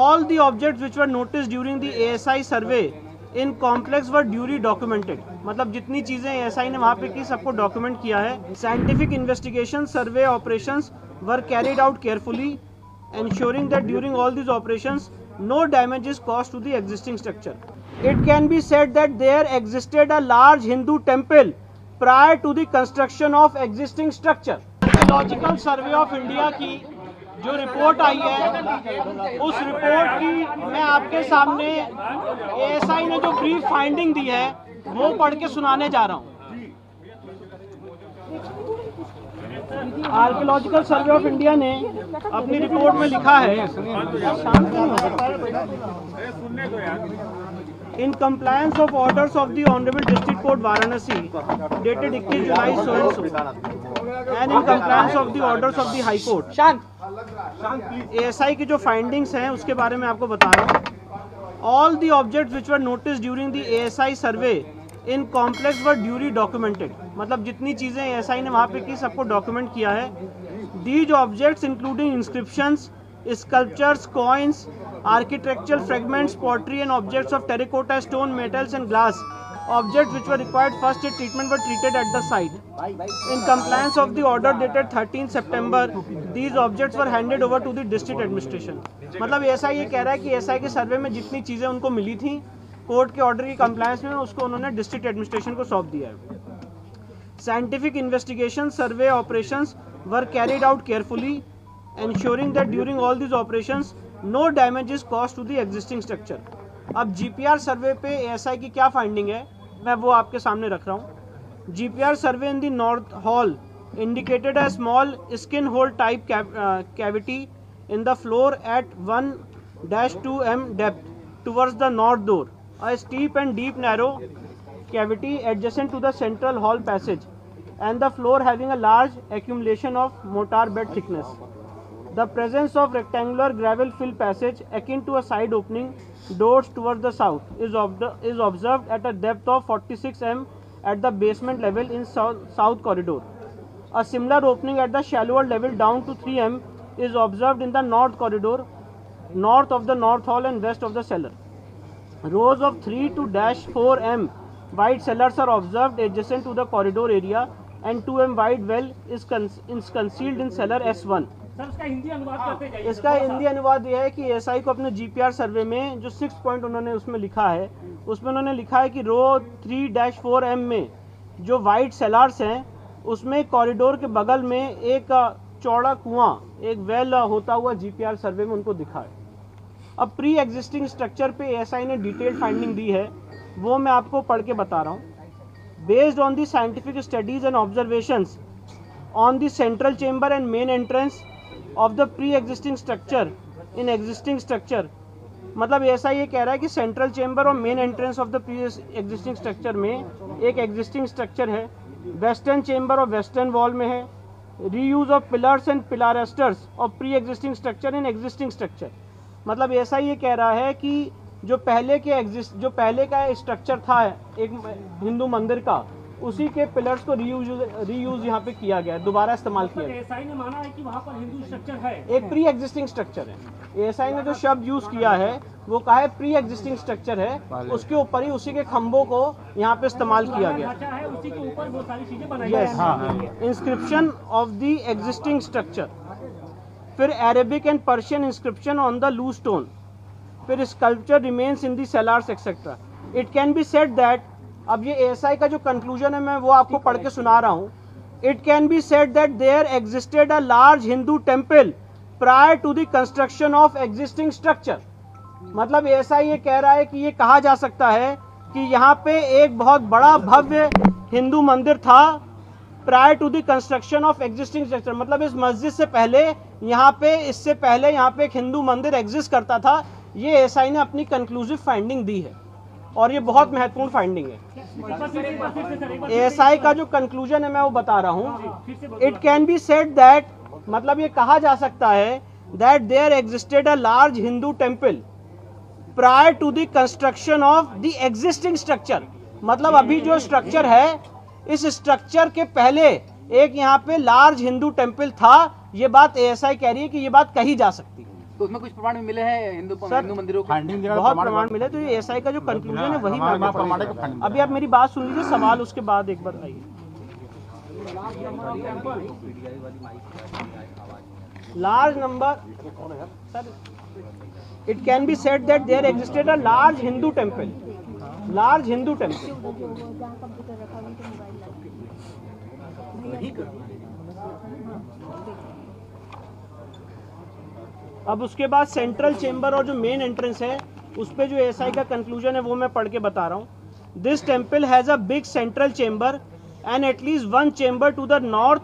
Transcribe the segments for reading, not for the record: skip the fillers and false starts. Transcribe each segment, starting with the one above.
All the objects which were noticed during the ASI survey in complex were duly documented. मतलब जितनी चीजें ASI ने वहाँ पे की सबको डॉक्यूमेंट किया है. Scientific investigation survey operations were carried out carefully, ensuring that during all these operations no damage is caused to the existing structure. It can be said that there existed a large Hindu temple prior to the construction of existing structure. Archaeological Survey of India की जो report आई है, उस report की मैं आपके सामने ASI ने जो ब्रीफ फाइंडिंग दी है वो पढ़ के सुनाने जा रहा हूँ. आर्कियोलॉजिकल सर्वे ऑफ इंडिया ने अपनी रिपोर्ट में लिखा है, in compliance of orders of the honourable district court Varanasi dated 21 July so and so and in compliance of the orders of the high court. ASI की जो फाइंडिंग्स हैं उसके बारे में आपको बता रहा हूँ. All the objects which were noticed during the ASI survey in complex were duly documented. मतलब जितनी चीज़ें एएसआई ने वहाँ पे की सबको डॉक्यूमेंट किया है. These objects including inscriptions, sculptures, coins, architectural fragments, pottery and objects of terracotta, stone, metals and glass, objects which were required first aid treatment were treated at the site. In compliance of the order dated 13 September, these objects were handed over to the district administration. मतलब ऐसा ये कह रहा है कि SI के सर्वे में जितनी चीज़ें उनको मिली थी कोर्ट के ऑर्डर की कंप्लायंस में, उसको उन्होंने डिस्ट्रिक्ट एडमिनिस्ट्रेशन को सौंप दिया है. Scientific investigation survey operations were carried out carefully, ensuring that during all these operations no damage is caused to the existing structure. अब जीपीआर सर्वे पे एएसआई की क्या फाइंडिंग है मैं वो आपके सामने रख रहा हूँ. GPR survey in the north hall indicated a small skin hole type cavity in the floor at 1-2 m depth towards the north door. A steep and deep narrow cavity adjacent to the central hall passage and the floor having a large accumulation of mortar bed thickness. The presence of rectangular gravel fill passage akin to a side opening doors towards the south is observed at a depth of 46 m at the basement level in south corridor. A similar opening at the shallower level down to 3 m is observed in the north corridor, north of the north hall and west of the cellar. Rows of 3 to -4 m wide cellars are observed adjacent to the corridor area and 2 m wide well is concealed in cellar S1. इसका हिंदी अनुवाद करते जाइए. इसका हिंदी अनुवाद यह है कि ASI को अपने जीपीआर सर्वे में जो 6 पॉइंट उन्होंने उसमें लिखा है, उसमें उन्होंने लिखा है कि रो 3-4 m में जो वाइड सेलार्स हैं उसमें कॉरिडोर के बगल में एक चौड़ा कुआं, एक वेल होता हुआ जीपीआर सर्वे में उनको दिखा है. अब प्री एग्जिस्टिंग स्ट्रक्चर पे एएसआई ने डिटेल्ड फाइंडिंग दी है, वो मैं आपको पढ़ के बता रहा हूँ. Based on the scientific studies and observations on the central chamber and main entrance of the pre existing structure in existing structure. मतलब ऐसा ये कह रहा है कि सेंट्रल चेंबर और main entrance of the pre existing structure में एक एग्जिस्टिंग स्ट्रक्चर है. वेस्टर्न चेंबर और वेस्टर्न वॉल में है. Reuse of pillars and pilasters of pre existing structure in existing structure. मतलब ऐसा ये कह रहा है कि जो पहले का स्ट्रक्चर था एक हिंदू मंदिर का, उसी के पिलर्स को रीयूज यहाँ पे किया गया है, दोबारा इस्तेमाल किया गया. एएसआई ने माना है कि वहाँ पर हिंदू स्ट्रक्चर है, एक प्री एग्जिस्टिंग स्ट्रक्चर है. एएसआई ने जो शब्द यूज किया है वो कहा है प्री एग्जिस्टिंग स्ट्रक्चर है, उसके ऊपर ही उसी के खंभों को यहाँ पे इस्तेमाल किया गया. है उसी के ऊपर बहुत सारी चीजें बनाई हैं. Inscription of the existing structure, फिर Arabic and Persian inscription on the loose stone, फिर sculpture remains in the cellars etcetera. It can be said that, अब ये एएसआई का जो कंक्लूजन है मैं वो आपको पढ़ के सुना रहा हूँ. It can be said that there existed a large Hindu temple prior to the construction of existing structure. मतलब एएसआई ये कह रहा है कि ये कहा जा सकता है कि यहाँ पे एक बहुत बड़ा भव्य हिंदू मंदिर था prior to the construction of existing structure. मतलब इस मस्जिद से पहले इससे पहले यहाँ पे एक हिंदू मंदिर एग्जिस्ट करता था. ये एएसआई ने अपनी कंक्लूसिव फाइंडिंग दी है और ये बहुत महत्वपूर्ण फाइंडिंग है. एएसआई का जो कंक्लूजन है मैं वो बता रहा हूँ. It can be said that, मतलब ये कहा जा सकता है that there existed a large Hindu temple prior to the construction of the existing structure. मतलब अभी जो स्ट्रक्चर है, इस स्ट्रक्चर के पहले एक यहाँ पे लार्ज हिंदू टेम्पल था. ये बात एएसआई कह रही है कि ये बात कही जा सकती है. तो उसमें कुछ प्रमाण मिले हैं हिंदू मंदिरों के? बहुत प्रमाण मिले, तो ये एसआई का जो कंक्लूजन है वही मानना पड़ेगा। अभी आप मेरी बात सुन लीजिए, सवाल उसके बाद एक बार आइए। Large number, sir, it can be said that there existed a large Hindu temple, large Hindu temple. अब उसके बाद सेंट्रल चेंबर और जो मेन एंट्रेंस है उस पे जो एसआई का कंक्लूजन है वो मैं पढ़ के बता रहा हूँ। This temple has a big central chamber and at least one chamber to the north,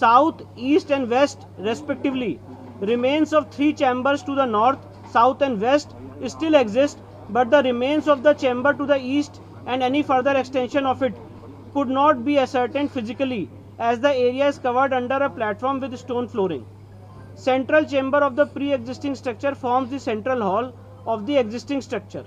south, east and west respectively. Remains of 3 chambers to the north, south and west still exist, but the remains of the chamber to the east and any further extension of it could not be ascertained physically, as the area is covered under a platform with stone flooring. Central chamber of the pre-existing structure forms the central hall of the existing structure.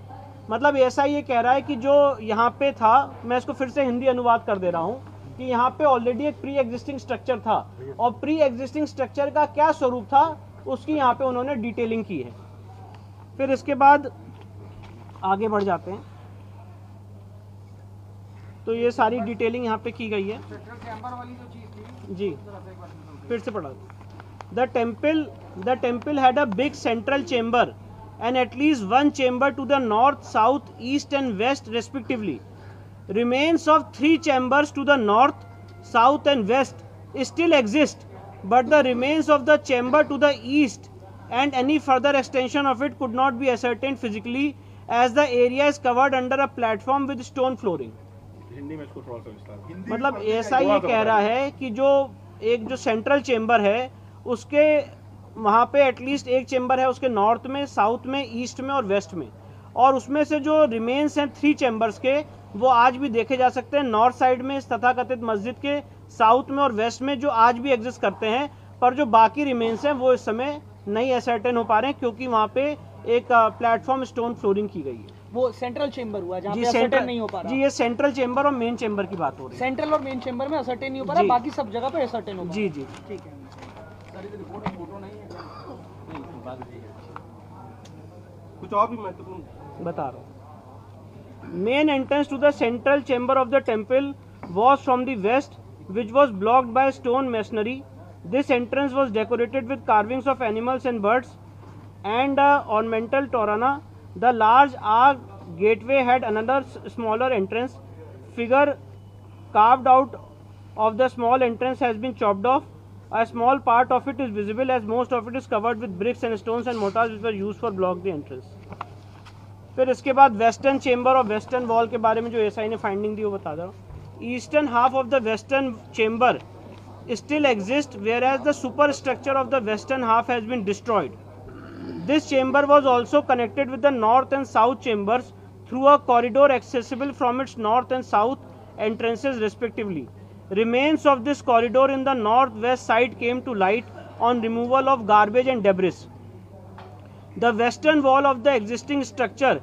मतलब ऐसा ये कह रहा है कि जो यहाँ पे था, मैं इसको फिर से हिंदी अनुवाद कर दे रहा हूँ कि यहाँ पे ऑलरेडी एक प्री एग्जिस्टिंग स्ट्रक्चर था और प्री एग्जिस्टिंग स्ट्रक्चर का क्या स्वरूप था उसकी यहाँ पे उन्होंने डिटेलिंग की है। फिर इसके बाद आगे बढ़ जाते हैं, तो ये सारी डिटेलिंग यहाँ पे की गई है जी। फिर से पढ़ा, the temple had a big central chamber and at least one chamber to the north, south, east and west respectively. Remains of 3 chambers to the north, south and west still exist, but the remains of the chamber to the east and any further extension of it could not be ascertained physically, as the area is covered under a platform with stone flooring. Hindi में इसको थोड़ा सा विस्तार, मतलब ऐसा ये कह रहा है कि जो सेंट्रल चेम्बर है उसके वहाँ पे एटलीस्ट एक चेम्बर है उसके नॉर्थ में, साउथ में, ईस्ट में और वेस्ट में, और उसमें से जो रिमेन्स हैं 3 चेम्बर्स के वो आज भी देखे जा सकते हैं नॉर्थ साइड में इस तथाकथित मस्जिद के, साउथ में और वेस्ट में जो आज भी एग्जिस्ट करते हैं, पर जो बाकी रिमेन्स हैं वो इस समय नहीं असर्टेन हो पा रहे हैं क्योंकि वहाँ पे एक प्लेटफॉर्म स्टोन फ्लोरिंग की गई है। वो सेंट्रल चेंबर हुआ जहाँ पे असर्टेन नहीं हो पा रहा। जी, ये सेंट्रल चेंबर और मेन चेंबर की बात हो रही है। सेंट्रल और मेन चेंबर में असर्टेन नहीं हो पा रहा, बाकी सब जगह पे असर्टेन हो पा रहा। जी जी ठीक है, कुछ और भी महत्वपूर्ण बता रहा हूँ। Main entrance to the central chamber of the temple was from the west which was blocked by stone masonry. This entrance was decorated with carvings of animals and birds and ornamental torana. The large arch gateway had another smaller entrance. Figure carved out of the small entrance has been chopped off. A small part of it is visible as most of it is covered with bricks and stones and mortars which were used for block the entrance. फिर इसके बाद western chamber और western wall के बारे में जो SI ने finding दी वो बता दो. Eastern half of the western chamber still exists whereas the superstructure of the western half has been destroyed. This chamber was also connected with the north and south chambers through a corridor accessible from its north and south entrances respectively. Remains of this corridor in the northwest side came to light on removal of garbage and debris. The western wall of the existing structure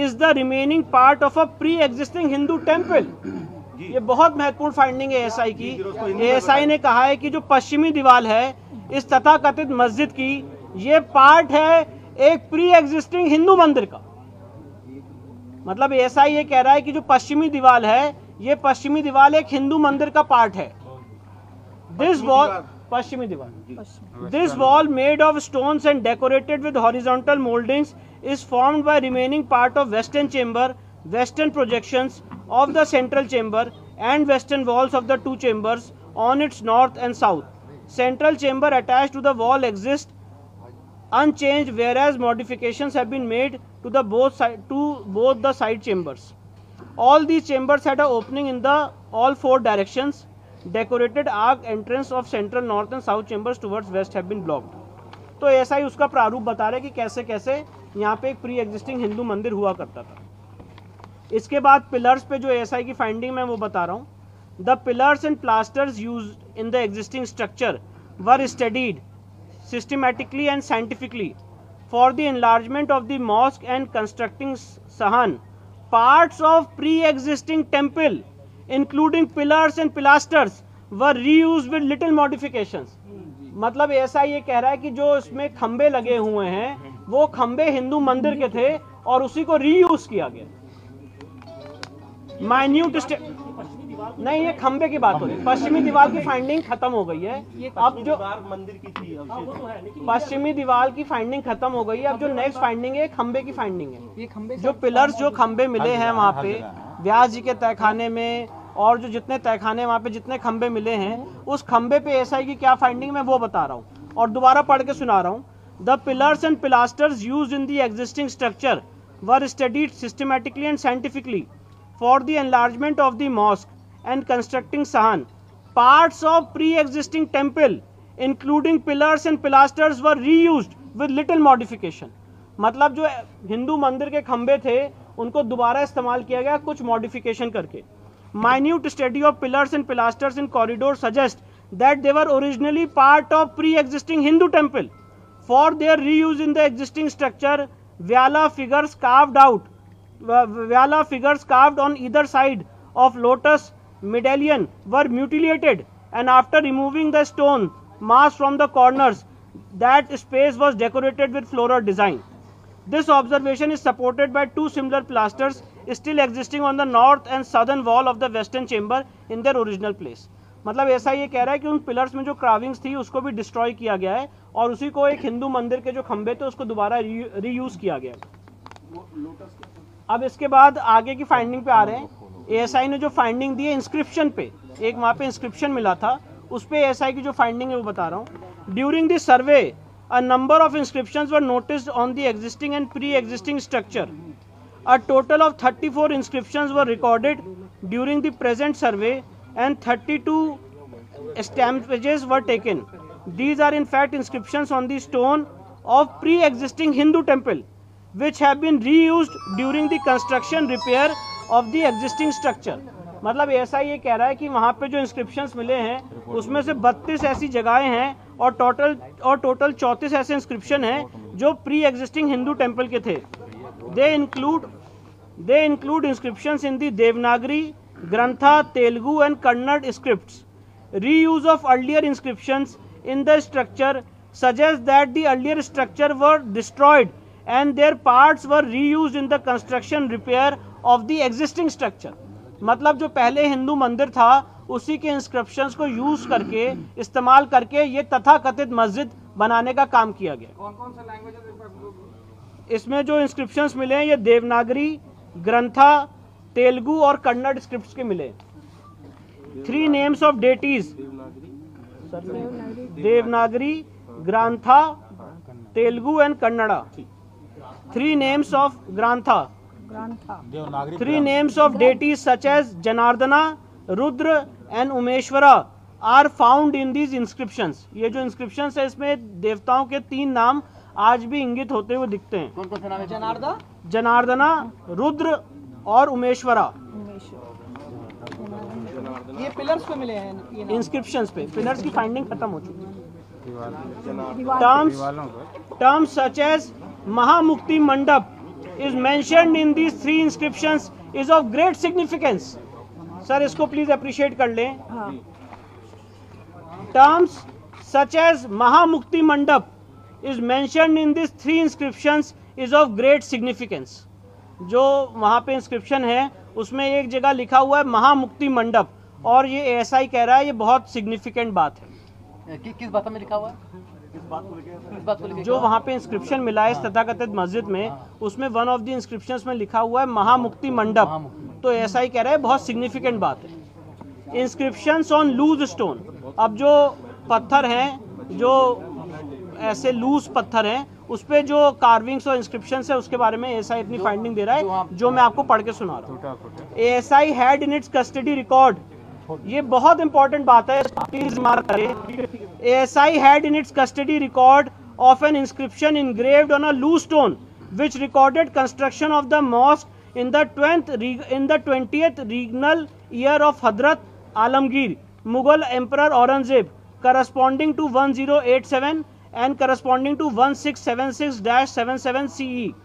is the remaining part of a pre-existing Hindu temple. ये बहुत महत्वपूर्ण finding है ASI की. ASI ने कहा है कि जो पश्चिमी दीवार है इस तथाकथित मस्जिद की ये पार्ट है एक प्री एग्जिस्टिंग हिंदू मंदिर का. मतलब ऐसा ये कह रहा है कि जो पश्चिमी दीवार है ये पश्चिमी दीवार एक हिंदू मंदिर का पार्ट है. दिस वॉल पश्चिमी दीवार, this wall made of stones and decorated with horizontal mouldings is formed by remaining part of western chamber, western projections of the central chamber and western walls of the 2 chambers on its north and south. Central chamber attached to the wall exist unchanged whereas modifications have been made to both the side chambers. All these chambers had an opening in all 4 directions. Decorated arc entrance of central, north and south chambers towards west have been blocked. तो ऐसा ही उसका प्रारूप बता रहे कि कैसे कैसे यहाँ पे एक प्री एग्जिस्टिंग हिंदू मंदिर हुआ करता था. इसके बाद पिलर्स पे जो एएसआई की फाइंडिंग मैं वो बता रहा हूँ. The pillars and plasters used in the existing structure were studied systematically and scientifically for the enlargement of the mosque and constructing sahan. Parts of pre-existing temple including pillars and pilasters were reused with little modifications. मतलब ऐसा ये कह रहा है कि जो इसमें खंबे लगे हुए हैं वो खंबे हिंदू मंदिर के थे और उसी को रीयूज किया गया। माइन्यूट नहीं, ये खंबे की बात हो रही है। पश्चिमी दीवार की फाइंडिंग खत्म हो गई है। अब जो मंदिर की थी पश्चिमी दीवार की फाइंडिंग खत्म हो गई है, अब जो नेक्स्ट फाइंडिंग है खंबे की फाइंडिंग है। ये खंबे जो पिलर्स, जो खंबे मिले हैं वहाँ पे व्यास जी के तहखाने में और जो जितने तहखाने वहाँ पे जितने खंबे मिले हैं, उस खंबे पे एसआई की क्या फाइंडिंग मैं वो बता रहा हूँ और दोबारा पढ़ के सुना रहा हूँ। The pillars and pilasters used in the existing structure were studied systematically and scientifically for the enlargement of the mosque and constructing Sahan. Parts of pre-existing temple including pillars and pilasters were reused with little modification. मतलब जो हिंदू मंदिर के खंबे थे उनको दोबारा इस्तेमाल किया गया कुछ मॉडिफिकेशन करके। Minute study of pillars and pilasters in corridor suggest that they were originally part of pre-existing Hindu temple. For their reuse in the existing structure, Vyala figures carved on either side of lotus medallion were mutilated, and after removing the stone mass from the corners, that space was decorated with floral design. This observation is supported by two similar pilasters still existing on the north and southern wall of the western chamber in their original place. मतलब ऐसा ये कह रहा है कि उन pillars में जो क्राविंग्स थी उसको भी डिस्ट्रॉय किया गया है और उसी को एक हिंदू मंदिर के जो खंबे थे उसको दोबारा रीयूज किया गया। अब इसके बाद आगे की फाइंडिंग पे आ रहे हैं। एएसआई ने जो फाइंडिंग दी है इंस्क्रिप्शन पे, एक वहाँ पे इंस्क्रिप्शन मिला था, उस पे एएसआई की जो फाइंडिंग है वो बता रहा हूँ। During this survey a number of inscriptions were noticed on the existing and pre existing structure. A total of 34 inscriptions were recorded during the present survey and 32 stampages were taken. These are in fact inscriptions on the stone of pre-existing Hindu temple which have been reused during the construction repair of the existing structure. मतलब ऐसा ये कह रहा है कि वहाँ पे जो इंस्क्रिप्शंस मिले हैं उसमें से 32 ऐसी जगहें हैं और टोटल 34 ऐसे इंस्क्रिप्शन हैं जो प्री एग्जिस्टिंग हिंदू टेम्पल के थे। They include inscriptions in the Devanagari, Grantha, Telugu and Kannada scripts. Reuse of earlier inscriptions in the structure suggests that the earlier structure were destroyed and their parts were reused in the construction repair of the existing structure. मतलब जो पहले हिंदू मंदिर था उसी के inscriptions को use करके इस्तेमाल करके ये तथाकथित मस्जिद बनाने का काम किया गया। कौन-कौन सा लैंग्वेज इसमें जो इंस्क्रिप्शंस मिले हैं ये देवनागरी, ग्रंथा, तेलुगु और कन्नड़ स्क्रिप्ट्स के मिले। 3 names of deities, Devanagari, Grantha, Telugu and Kannada. 3 names of Grantha, 3 names of deities such as Janardana, Rudra and Umeshwara are found in these inscriptions. ये जो inscriptions है इसमें देवताओं के 3 नाम आज भी इंगित होते हुए दिखते हैं। कौन कौन सा नाम है? जनार्दना, रुद्र और उमेश्वरा। ये पिलर्स पे मिले हैं इंस्क्रिप्शंस पे। पिलर्स की फाइंडिंग खत्म हो चुकी है। टर्म्स सच एज महामुक्ति मंडप is mentioned in these 3 inscriptions is of great significance. Sir इसको प्लीज अप्रिशिएट कर लें। टर्म्स सच एज महामुक्ति मंडप is mentioned in this 3 inscriptions is of great significance. जो वहाँ पे इंस्क्रिप्शन है उसमें एक जगह लिखा हुआ है महामुक्ति मंडप और ये एएसआई कह रहा है ये बहुत सिग्निफिकेंट बात है। किस भाषा में लिखा हुआ है? किस बात को लेकर? जो वहाँ पे इंस्क्रिप्शन मिला है इस तथाकथित मस्जिद में उसमें वन ऑफ द इंस्क्रिप्शंस में लिखा हुआ है महामुक्ति मंडप, तो एएसआई कह रहा है बहुत सिग्निफिकेंट बात है। इंस्क्रिप्शंस ऑन लूज स्टोन, अब जो पत्थर हैं जो ऐसे लूज पत्थर हैं उस पे जो कार्विंग्स और इंस्क्रिप्शंस है उसके बारे में एएसआई अपनी फाइंडिंग दे रहा है जो मैं आपको पढ़ के सुना रहा हूँ। ASI had in its custody record, ये बहुत इंपॉर्टेंट बात है, प्लीज मार्क करें। ASI had in its custody record of an inscription engraved on a loose stone which recorded construction of the mosque in the 20th regnal year of Hadrat Alamgir, Mughal Emperor Aurangzeb, corresponding to 1087 and corresponding to 1676-77 CE.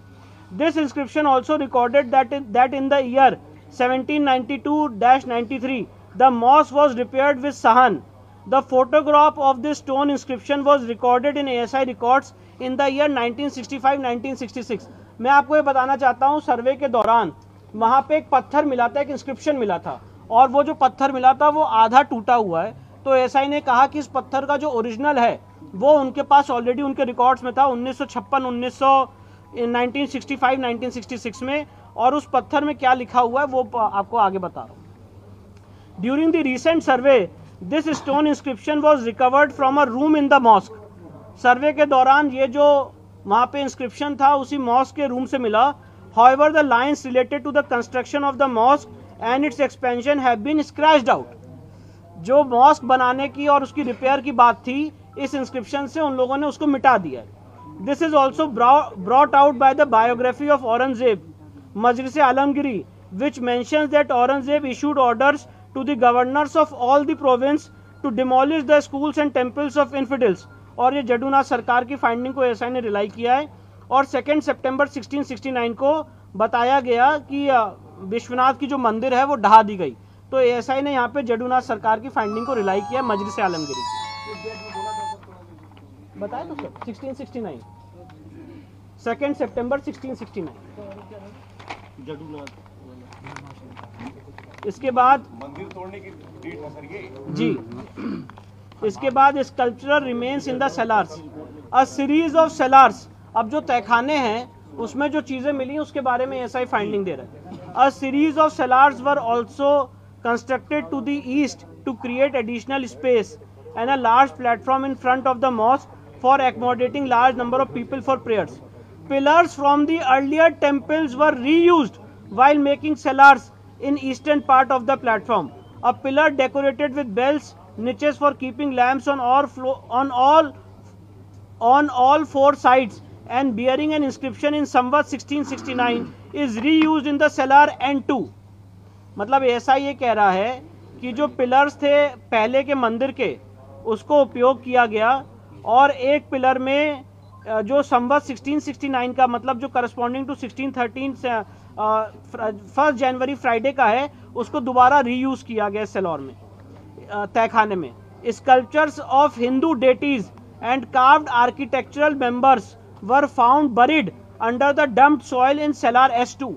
This inscription also recorded that in the year 1792-93 the mosque was repaired with Sahan. The photograph of this stone inscription was recorded in ASI records in the year 1965-1966. मैं आपको ये बताना चाहता हूँ, सर्वे के दौरान वहाँ पे एक पत्थर मिला था, एक इंस्क्रिप्शन मिला था, और वो जो पत्थर मिला था वो आधा टूटा हुआ है। तो एसआई ने कहा कि इस पत्थर का जो ओरिजिनल है वो उनके पास ऑलरेडी उनके रिकॉर्ड्स में था 1965-1966 में, और उस पत्थर में क्या लिखा हुआ है वो आपको आगे बता रहा हूँ। During the recent survey this stone inscription was recovered from a room in the mosque. Survey के दौरान ये जो वहाँ पे इंस्क्रिप्शन था उसी मॉस्क के रूम से मिला। However, the lines related to the construction of the mosque and its expansion have been scratched out. जो मॉस्क बनाने की और उसकी रिपेयर की बात थी, इस इंस्क्रिप्शन से उन लोगों ने उसको मिटा दिया है। This is also brought out by the biography of Aurangzeb, Majlis Alamgiri, which mentions that Aurangzeb issued orders to the governors of all the province to demolish the schools and temples of infidels. और ये जडूनाथ सरकार की finding को SI ने rely किया है, और 2 सितंबर 1669 को बताया गया कि विश्वनाथ की जो मंदिर है वो ढहा दी गई। तो एएसआई ने यहाँ पे जडूनाथ सरकार की फाइंडिंग को रिलाई किया मजलिस आलमगिरी। बताया तो सर 1669 2 सितंबर 1669। इसके बाद मंदिर तोड़ने की डेट है सर ये जी। इसके बाद sculptural remains in the cellars, a series of cellars. अब जो तहखाने हैं उसमें जो चीज़ें मिली उसके बारे में एसआई फाइंडिंग दे रहा है। A series of cellars were also constructed to the east to create additional space and a large platform in front of the mosque for accommodating large number of people for prayers. Pillars from the earlier temples were reused while making cellars in eastern part of the platform. A pillar decorated with bells, niches for keeping lamps on all four sides and bearing an inscription in Samvat 1669 is reused in the cellar N2. मतलब ऐसा ये कह रहा है कि जो pillars थे पहले के मंदिर के उसको उपयोग किया गया, और एक पिलर में जो संवत 1669 का मतलब जो करस्पॉन्डिंग टू 1613 1 जनवरी फ्राइडे का है उसको दोबारा रीयूज किया गया सेलौर में तहखाने में। Sculptures of Hindu deities and carved architectural members were found buried under the dumped soil in cellar S2।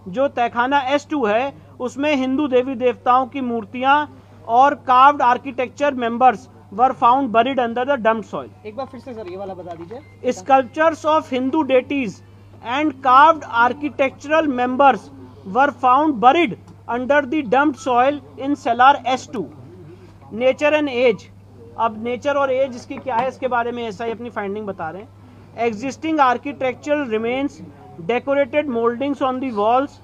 जो तहखाना S2 है उसमें हिंदू देवी देवताओं की मूर्तियां और carved architecture members were found buried under the dumped soil. एक बार फिर से सर ये वाला बता दीजिए। Sculptures of Hindu deities and carved architectural members were found buried under the dumped soil in cellar S2। Nature and age, अब nature और एज इसकी क्या है इसके बारे में ऐसा ही अपनी फाइंडिंग बता रहे हैं। Existing architectural remains, decorated mouldings on the walls,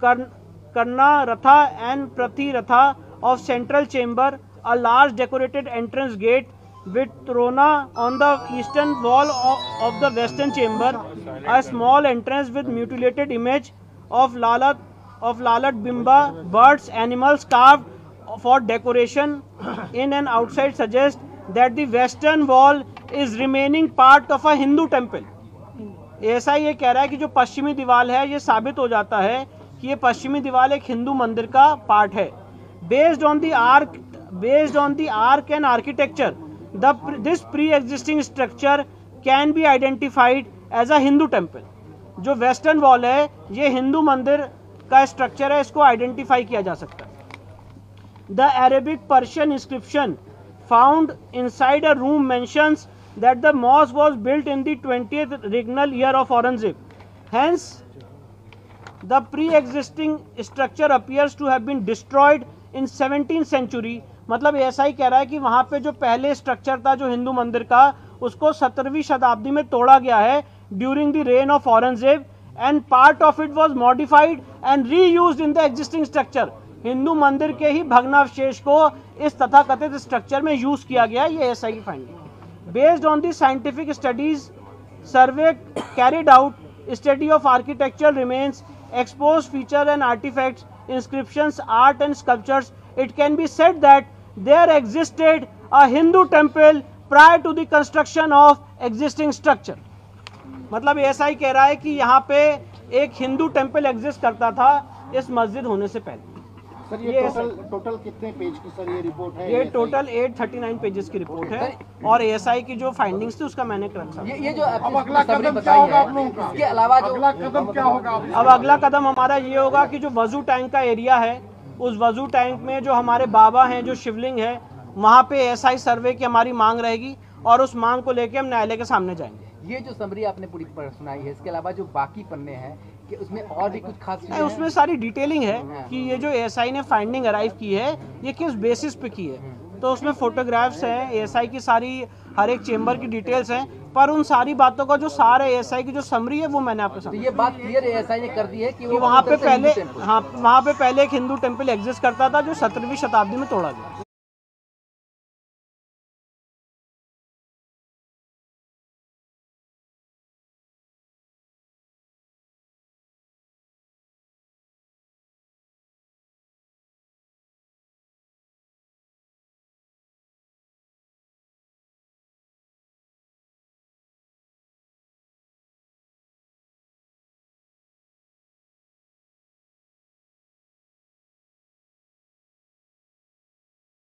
करना रथा एंड प्रति रथा of central chamber, a large decorated entrance gate with trona on the eastern wall of the western chamber, a small entrance with mutilated image of lalat bimba, birds, animals carved for decoration in and outside suggest that the western wall is remaining part of a Hindu temple. ऐसा ये कह रहा है कि जो पश्चिमी दीवार है ये साबित हो जाता है कि ये पश्चिमी दीवार एक हिंदू मंदिर का पार्ट है। Based on the arc and architecture, this pre-existing structure can be identified as a Hindu temple. जो वेस्टर्न वॉल है ये हिंदू मंदिर का स्ट्रक्चर है, इसको आइडेंटिफाई किया जा सकता है। The Arabic Persian inscription found inside a room mentions that the mosque was built in the 20th regnal year of Aurangzeb. Hence, the pre-existing structure appears to have been destroyed in 17th century. मतलब ऐसा ही कह रहा है कि वहाँ पे जो पहले स्ट्रक्चर था जो हिंदू मंदिर का उसको 17वीं शताब्दी में तोड़ा गया है during the rain of Aurangzeb, and part of it was modified and reused in the existing structure. Hindu मंदिर के ही भग्नावशेष को इस तथाकथित स्ट्रक्चर में यूज किया गया, ये ऐसा ही finding. Based on the scientific studies survey carried out, study of architectural remains, exposed feature and artifacts, inscriptions, art and sculptures, it can be said that there existed a Hindu temple prior to the construction of existing structure. मतलब ऐसा ही कह रहा है कि यहाँ पे एक Hindu temple exist करता था इस मस्जिद होने से पहले। सर ये टोटल कितने पेज की सर ये रिपोर्ट है? ये टोटल 839 पेजेस की रिपोर्ट है और एएसआई की जो फाइंडिंग्स थी उसका मैंने रखा। ये जो अगला कदम क्या होगा आप लोगों का? इसके अलावा जो अगला कदम क्या होगा? अब अगला कदम हमारा ये होगा कि जो वजू टैंक का एरिया है उस वजू टैंक में जो हमारे बाबा हैं, जो शिवलिंग है, वहाँ पे एएसआई सर्वे की हमारी मांग रहेगी और उस मांग को लेके हम न्यायालय के सामने जाएंगे। ये जो समरी आपने पूरी सुनाई है, इसके अलावा जो बाकी पन्ने हैं कि उसमें और भी कुछ खास चीजें हैं? उसमें सारी डिटेलिंग है कि ये जो एएसआई ने फाइंडिंग अराइव की है ये किस बेसिस पे की है। तो उसमें फोटोग्राफ्स हैं, एएसआई की सारी हर एक चेंबर की डिटेल्स हैं, पर उन सारी बातों का जो सारा एएसआई की जो समरी है वो मैंने आपको तो ये बात क्लियर एएसआई ने कर दी है कि वहाँ पे पहले एक हिंदू टेम्पल एग्जिस्ट करता था जो 17वीं शताब्दी में तोड़ा गया।